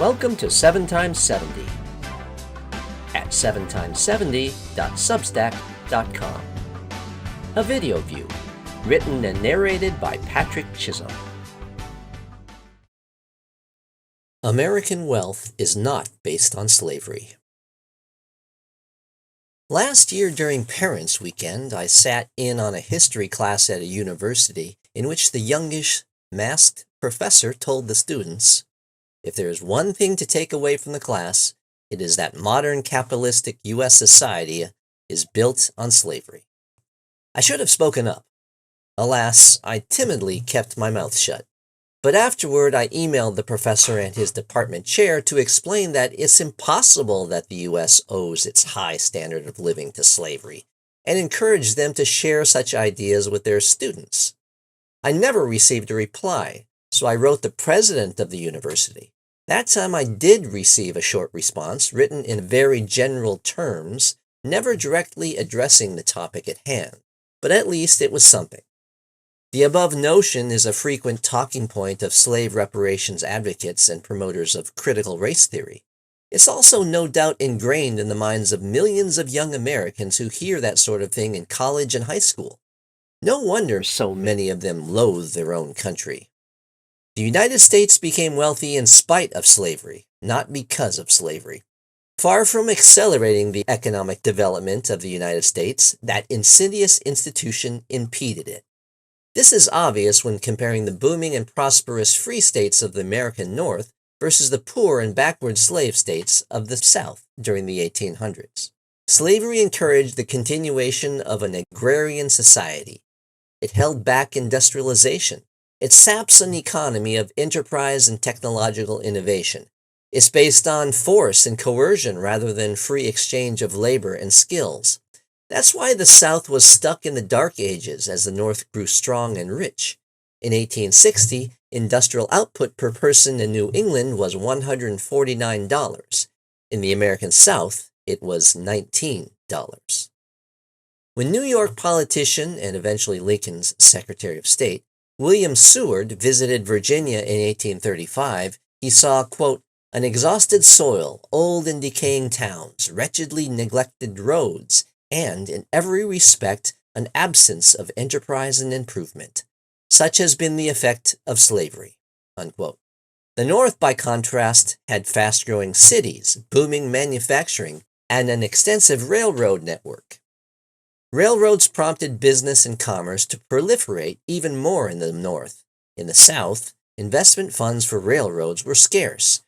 Welcome to 7 times 70 at 7times70.substack.com. A video view, written and narrated by Patrick Chisholm. American wealth is not based on slavery. Last year during Parents' Weekend, I sat in on a history class at a university in which the youngish, masked professor told the students, "If there is one thing to take away from the class, it is that modern capitalistic U.S. society is built on slavery." I should have spoken up. Alas, I timidly kept my mouth shut. But afterward, I emailed the professor and his department chair to explain that it's impossible that the U.S. owes its high standard of living to slavery, and encouraged them to share such ideas with their students. I never received a reply, so I wrote the president of the university. That time I did receive a short response, written in very general terms, never directly addressing the topic at hand, but at least it was something. The above notion is a frequent talking point of slave reparations advocates and promoters of critical race theory. It's also no doubt ingrained in the minds of millions of young Americans who hear that sort of thing in college and high school. No wonder so many of them loathe their own country. The United States became wealthy in spite of slavery, not because of slavery. Far from accelerating the economic development of the United States, that insidious institution impeded it. This is obvious when comparing the booming and prosperous free states of the American North versus the poor and backward slave states of the South during the 1800s. Slavery encouraged the continuation of an agrarian society. It held back industrialization. It saps an economy of enterprise and technological innovation. It's based on force and coercion rather than free exchange of labor and skills. That's why the South was stuck in the Dark Ages as the North grew strong and rich. In 1860, industrial output per person in New England was $149. In the American South, it was $19. When New York politician and eventually Lincoln's Secretary of State, William Seward, visited Virginia in 1835, he saw, quote, "an exhausted soil, old and decaying towns, wretchedly neglected roads, and, in every respect, an absence of enterprise and improvement. Such has been the effect of slavery," unquote. The North, by contrast, had fast-growing cities, booming manufacturing, and an extensive railroad network. Railroads prompted business and commerce to proliferate even more in the North. In the South, investment funds for railroads were scarce.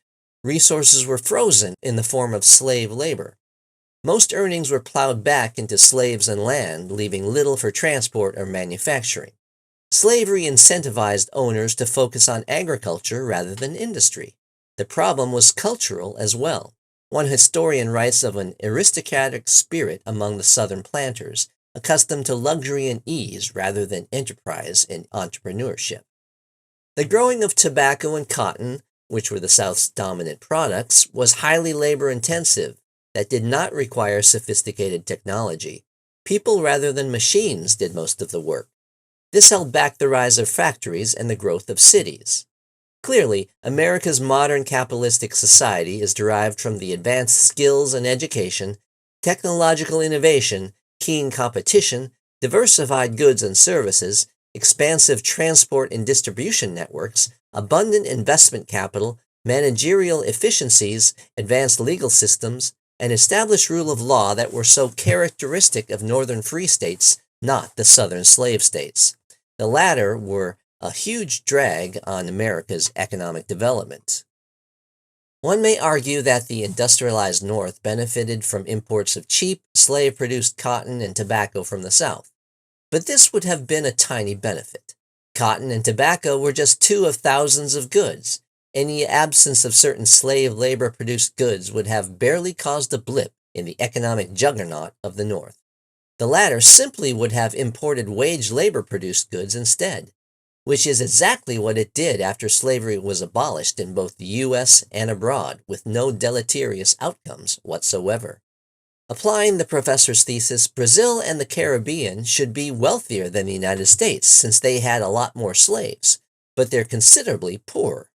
Resources were frozen in the form of slave labor. Most earnings were plowed back into slaves and land, leaving little for transport or manufacturing. Slavery incentivized owners to focus on agriculture rather than industry. The problem was cultural as well. One historian writes of an aristocratic spirit among the Southern planters, accustomed to luxury and ease rather than enterprise and entrepreneurship. The growing of tobacco and cotton, which were the South's dominant products, was highly labor-intensive. That did not require sophisticated technology. People rather than machines did most of the work. This held back the rise of factories and the growth of cities. Clearly, America's modern capitalistic society is derived from the advanced skills and education, technological innovation, keen competition, diversified goods and services, expansive transport and distribution networks, abundant investment capital, managerial efficiencies, advanced legal systems, and established rule of law that were so characteristic of northern free states, not the southern slave states. The latter were a huge drag on America's economic development. One may argue that the industrialized North benefited from imports of cheap, slave-produced cotton and tobacco from the South. But this would have been a tiny benefit. Cotton and tobacco were just two of thousands of goods. Any absence of certain slave labor-produced goods would have barely caused a blip in the economic juggernaut of the North. The latter simply would have imported wage labor-produced goods instead, which is exactly what it did after slavery was abolished in both the U.S. and abroad, with no deleterious outcomes whatsoever. Applying the professor's thesis, Brazil and the Caribbean should be wealthier than the United States since they had a lot more slaves, but they're considerably poorer.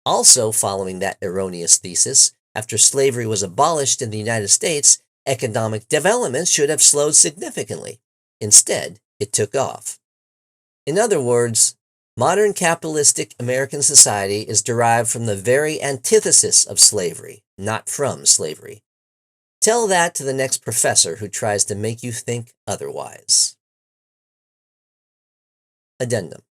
Also, following that erroneous thesis, after slavery was abolished in the United States, economic development should have slowed significantly. Instead, it took off. In other words, modern capitalistic American society is derived from the very antithesis of slavery, not from slavery. Tell that to the next professor who tries to make you think otherwise. Addendum.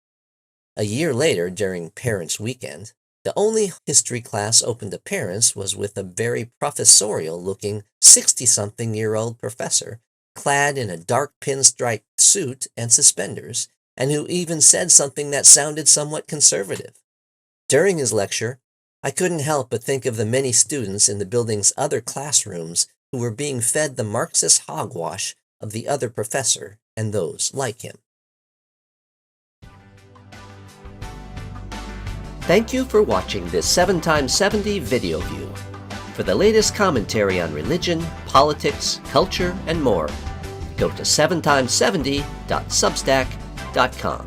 A year later, during Parents' Weekend, the only history class open to parents was with a very professorial-looking 60-something-year-old professor, clad in a dark pinstripe suit and suspenders, and who even said something that sounded somewhat conservative. During his lecture, I couldn't help but think of the many students in the building's other classrooms who were being fed the Marxist hogwash of the other professor and those like him. Thank you for watching this 7x70 video view. For the latest commentary on religion, politics, culture, and more, go to 7x70.substack.com.